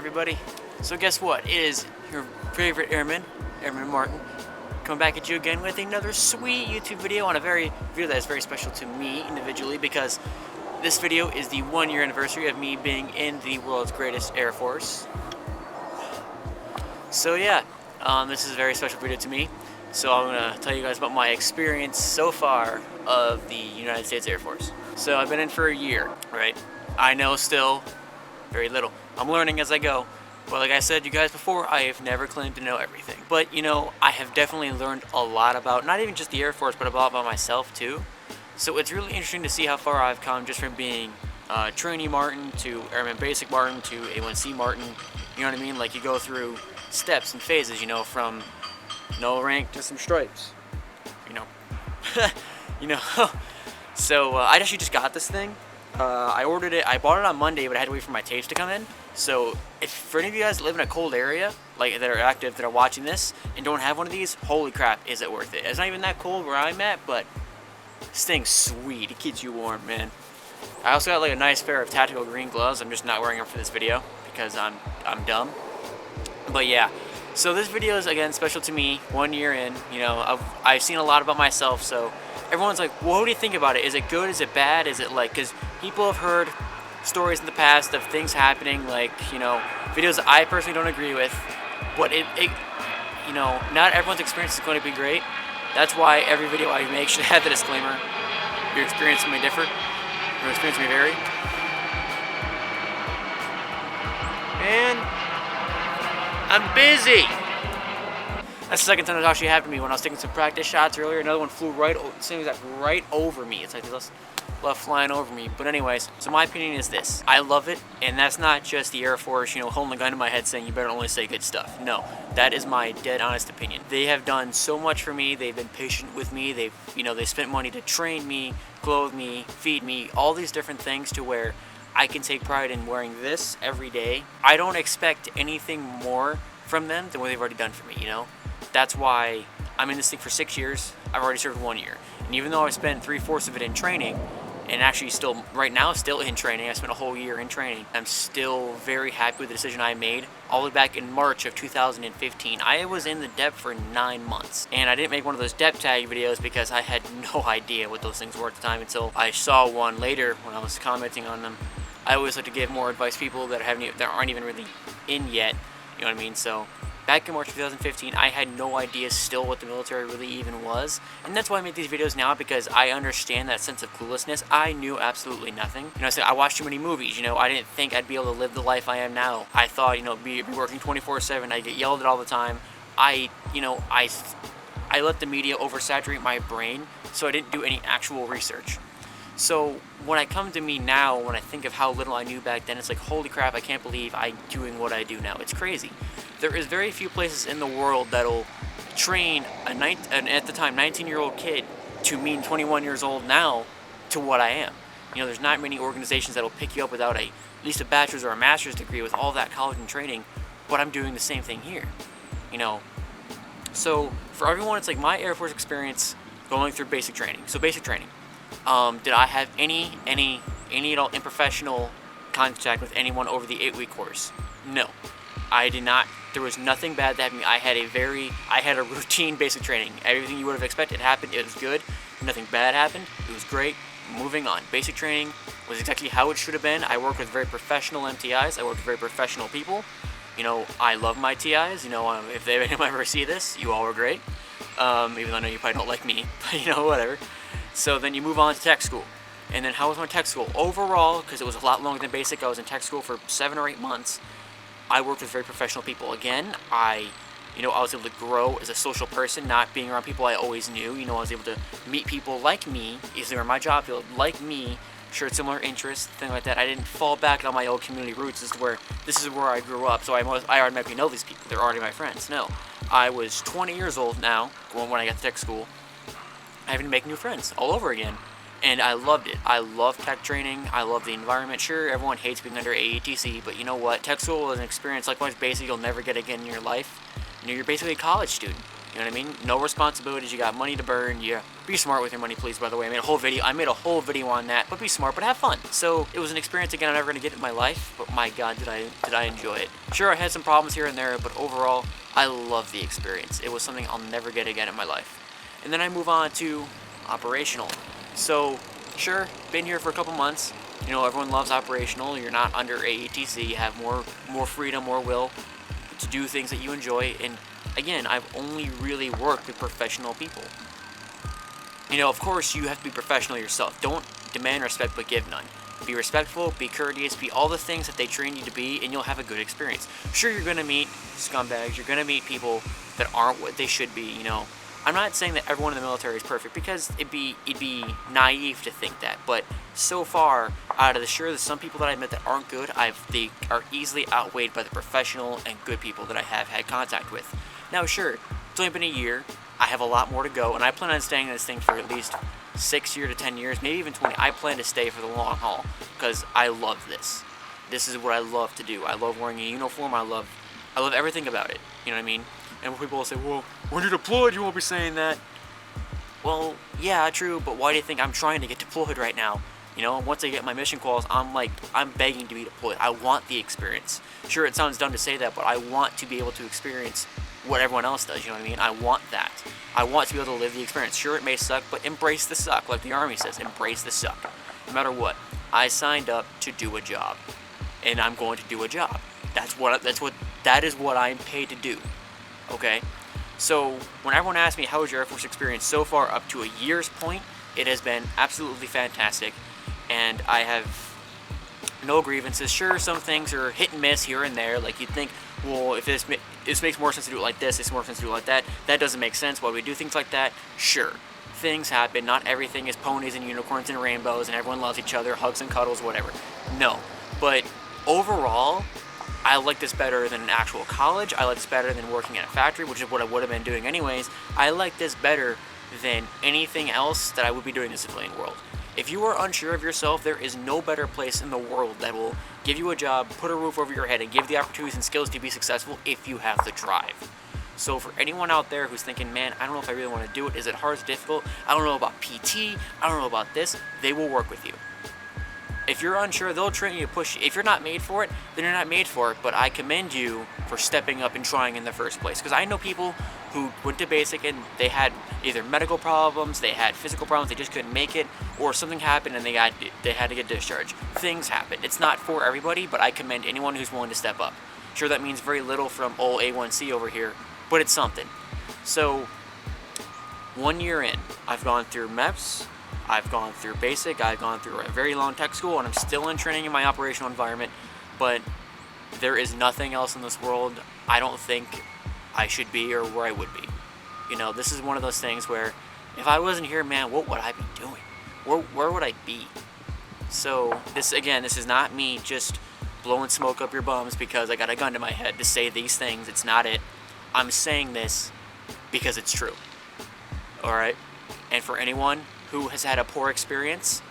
everybody. So guess what? It is your favorite Airman Martin, coming back at you again with another sweet YouTube video on a video that is very special to me individually, because this video is the 1-year anniversary of me being in the world's greatest Air Force. So yeah, this is a very special video to me. So I'm going to tell you guys about my experience so far of the United States Air Force. So I've been in for a year, right? I know still very little. I'm learning as I go. But like I said you guys before, I have never claimed to know everything. But you know, I have definitely learned a lot about, not even just the Air Force, but a lot about myself too. So it's really interesting to see how far I've come just from being trainee Martin to Airman Basic Martin to A1C Martin. You know what I mean? Like you go through steps and phases, you know, from no rank to some stripes. You know. You know. So I actually just got this thing. I ordered it. I bought it on Monday, but I had to wait for my tapes to come in. So if for any of you guys that live in a cold area, like that are active, that are watching this and don't have one of these, holy crap, is it worth it? It's not even that cold where I'm at, but this thing's sweet. It keeps you warm, man. I also got like a nice pair of tactical green gloves. I'm just not wearing them for this video because I'm dumb. But yeah, so this video is again special to me. 1 year in, you know, I've seen a lot about myself. So everyone's like, well, what do you think about it? Is it good? Is it bad? Is it like, because people have heard stories in the past of things happening, like, you know, videos that I personally don't agree with, but it you know, not everyone's experience is going to be great. That's why every video I make should have the disclaimer: your experience may differ, your experience may vary. Man, I'm busy. That's the second time it actually happened to me. When I was taking some practice shots earlier, another one flew right over me. It's like this left flying over me. But anyways, so my opinion is this: I love it, and that's not just the Air Force, you know, holding a gun to my head saying you better only say good stuff. No, that is my dead honest opinion. They have done so much for me. They've been patient with me. They've, you know, they spent money to train me, clothe me, feed me, all these different things to where I can take pride in wearing this every day. I don't expect anything more from them than what they've already done for me, you know? That's why I'm in this thing for 6 years. I've already served 1 year. And even though I spent 3/4 of it in training, and actually still, right now, still in training, I spent a whole year in training, I'm still very happy with the decision I made all the way back in March of 2015. I was in the DEP for 9 months. And I didn't make one of those DEP tag videos because I had no idea what those things were at the time until I saw one later when I was commenting on them. I always like to give more advice to people that aren't even really in yet, you know what I mean? So back in March 2015, I had no idea still what the military really even was. And that's why I make these videos now, because I understand that sense of cluelessness. I knew absolutely nothing. You know, I watched too many movies, you know, I didn't think I'd be able to live the life I am now. I thought, you know, be working 24/7, I'd get yelled at all the time. I let the media oversaturate my brain, so I didn't do any actual research. So when I come to me now, when I think of how little I knew back then, it's like, holy crap, I can't believe I'm doing what I do now. It's crazy. There is very few places in the world that'll train an at the time 19-year-old kid to mean 21 years old now to what I am. You know, there's not many organizations that'll pick you up without at least a bachelor's or a master's degree with all that college and training, but I'm doing the same thing here. You know, so for everyone, it's like my Air Force experience going through basic training. So basic training. Did I have any at all unprofessional contact with anyone over the 8-week course? No, I did not. There was nothing bad that happened. I had a routine basic training. Everything you would have expected happened. It was good. Nothing bad happened. It was great. Moving on. Basic training was exactly how it should have been. I worked with very professional MTIs. I worked with very professional people. You know, I love my TIs. You know, if anyone ever see this, you all were great. Even though I know you probably don't like me, but you know, whatever. So then you move on to tech school. And then how was my tech school? Overall, because it was a lot longer than basic, I was in tech school for 7 or 8 months. I worked with very professional people. Again, I was able to grow as a social person, not being around people I always knew. You know, I was able to meet people like me, either in my job field, like me, shared similar interests, things like that. I didn't fall back on my old community roots. This is where I grew up, so I automatically know these people. They're already my friends. No, I was 20 years old now when I got to tech school, having to make new friends all over again. And I loved it. I love tech training. I love the environment. Sure, everyone hates being under AETC, but you know what? Tech school is an experience like most basic you'll never get again in your life. You know, you're basically a college student. You know what I mean? No responsibilities. You got money to burn. Yeah. Be smart with your money, please. By the way, I made a whole video on that. But be smart, but have fun. So it was an experience again I'm never gonna get in my life. But my God, did I enjoy it? Sure, I had some problems here and there, but overall, I love the experience. It was something I'll never get again in my life. And then I move on to operational. So sure, been here for a couple months. You know, everyone loves operational. You're not under AETC. You have more freedom, more will to do things that you enjoy. And again, I've only really worked with professional people. You know, of course, you have to be professional yourself. Don't demand respect, but give none. Be respectful, be courteous, be all the things that they train you to be, and you'll have a good experience. Sure, you're gonna meet scumbags. You're gonna meet people that aren't what they should be. You know, I'm not saying that everyone in the military is perfect, because it'd be naive to think that. But so far, out of the some people that I met that aren't good, they are easily outweighed by the professional and good people that I have had contact with. Now, sure, it's only been a year. I have a lot more to go, and I plan on staying in this thing for at least 6 years to 10 years, maybe even 20. I plan to stay for the long haul because I love this. This is what I love to do. I love wearing a uniform. I love everything about it. You know what I mean? And when people will say, "Well, when you're deployed, you won't be saying that." Well, yeah, true, but why do you think I'm trying to get deployed right now? You know, once I get my mission calls, I'm begging to be deployed. I want the experience. Sure, it sounds dumb to say that, but I want to be able to experience what everyone else does, you know what I mean? I want that. I want to be able to live the experience. Sure, it may suck, but embrace the suck. Like the Army says, embrace the suck. No matter what, I signed up to do a job, and I'm going to do a job. That is what I'm paid to do, okay? So when everyone asks me, how was your Air Force experience so far up to a year's point, it has been absolutely fantastic, and I have no grievances. Sure, some things are hit and miss here and there. Like you'd think, well, if this makes more sense to do it like this, it's more sense to do it like that. That doesn't make sense. Why do we do things like that? Sure, things happen. Not everything is ponies and unicorns and rainbows and everyone loves each other, hugs and cuddles, whatever. No, but overall, I like this better than an actual college. I like this better than working at a factory, which is what I would have been doing anyways. I like this better than anything else that I would be doing in the civilian world. If you are unsure of yourself, there is no better place in the world that will give you a job, put a roof over your head, and give the opportunities and skills to be successful if you have the drive. So for anyone out there who's thinking, man, I don't know if I really want to do it, is it hard, is it difficult, I don't know about PT, I don't know about this, they will work with you. If you're unsure, they'll train you, push you. If you're not made for it, then you're not made for it, but I commend you for stepping up and trying in the first place. Because I know people who went to basic and they had either medical problems, they had physical problems, they just couldn't make it, or something happened and they had to get discharged. Things happen. It's not for everybody, but I commend anyone who's willing to step up. Sure, that means very little from old A1C over here, but it's something. So, 1 year in, I've gone through MEPS, I've gone through basic, I've gone through a very long tech school, and I'm still in training in my operational environment, but there is nothing else in this world I don't think I should be or where I would be. You know, this is one of those things where if I wasn't here, man, what would I be doing? Where would I be? So this is not me just blowing smoke up your bums because I got a gun to my head to say these things. It's not it. I'm saying this because it's true. All right? And for anyone who has had a poor experience,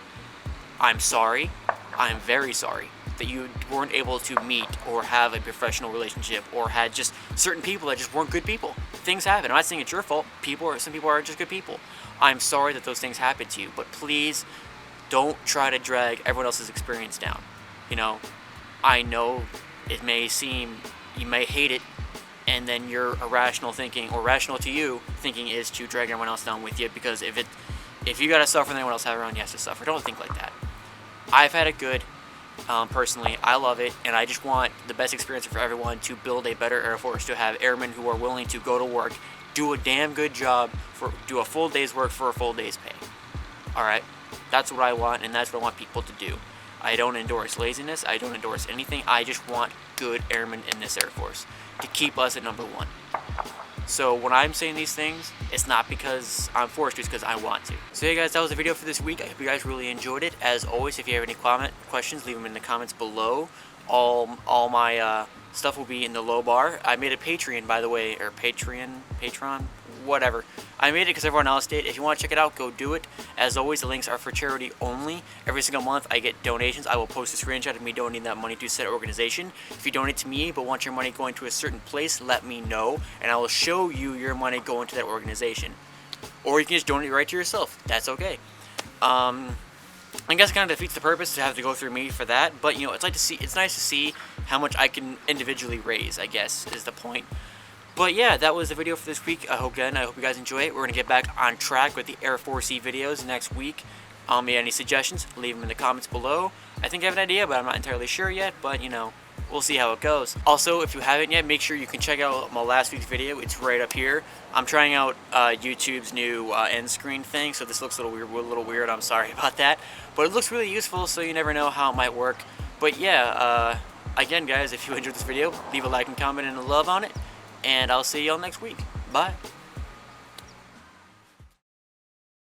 I'm sorry. I'm very sorry that you weren't able to meet or have a professional relationship or had just certain people that just weren't good people. Things happen. I'm not saying it's your fault. Some people are just good people. I'm sorry that those things happened to you, but please don't try to drag everyone else's experience down. You know, I know it may seem, you may hate it, and then your irrational thinking, or rational to you thinking, is to drag everyone else down with you, because if you gotta suffer and anyone else around you has to suffer. Don't think like that. I've had it good. Personally, I love it, and I just want the best experience for everyone, to build a better Air Force, to have airmen who are willing to go to work, do a damn good job, do a full day's work for a full day's pay. Alright? That's what I want, and that's what I want people to do. I don't endorse laziness, I don't endorse anything, I just want good airmen in this Air Force to keep us at number one. So when I'm saying these things, it's not because I'm forced to, it's because I want to. So yeah guys, that was the video for this week. I hope you guys really enjoyed it. As always, if you have any questions, leave them in the comments below. All my stuff will be in the low bar. I made a Patreon, by the way, or Patreon, whatever. I made it because everyone else did. If you want to check it out, go do it. As always, the links are for charity only. Every single month I get donations. I will post a screenshot of me donating that money to said organization. If you donate to me but want your money going to a certain place, let me know, and I will show you your money going to that organization. Or you can just donate right to yourself. That's okay. I guess it kind of defeats the purpose to have to go through me for that, but you know, it's nice to see how much I can individually raise, I guess, is the point. But yeah, that was the video for this week. I hope you guys enjoy it. We're going to get back on track with the Air Force E videos next week. Any suggestions, leave them in the comments below. I think I have an idea, but I'm not entirely sure yet, but you know, we'll see how it goes. Also, if you haven't yet, make sure you can check out my last week's video. It's right up here. I'm trying out YouTube's new end screen thing, so this looks a little weird. I'm sorry about that, but it looks really useful, so you never know how it might work. But yeah, again, guys, if you enjoyed this video, leave a like and comment and a love on it, and I'll see y'all next week. Bye.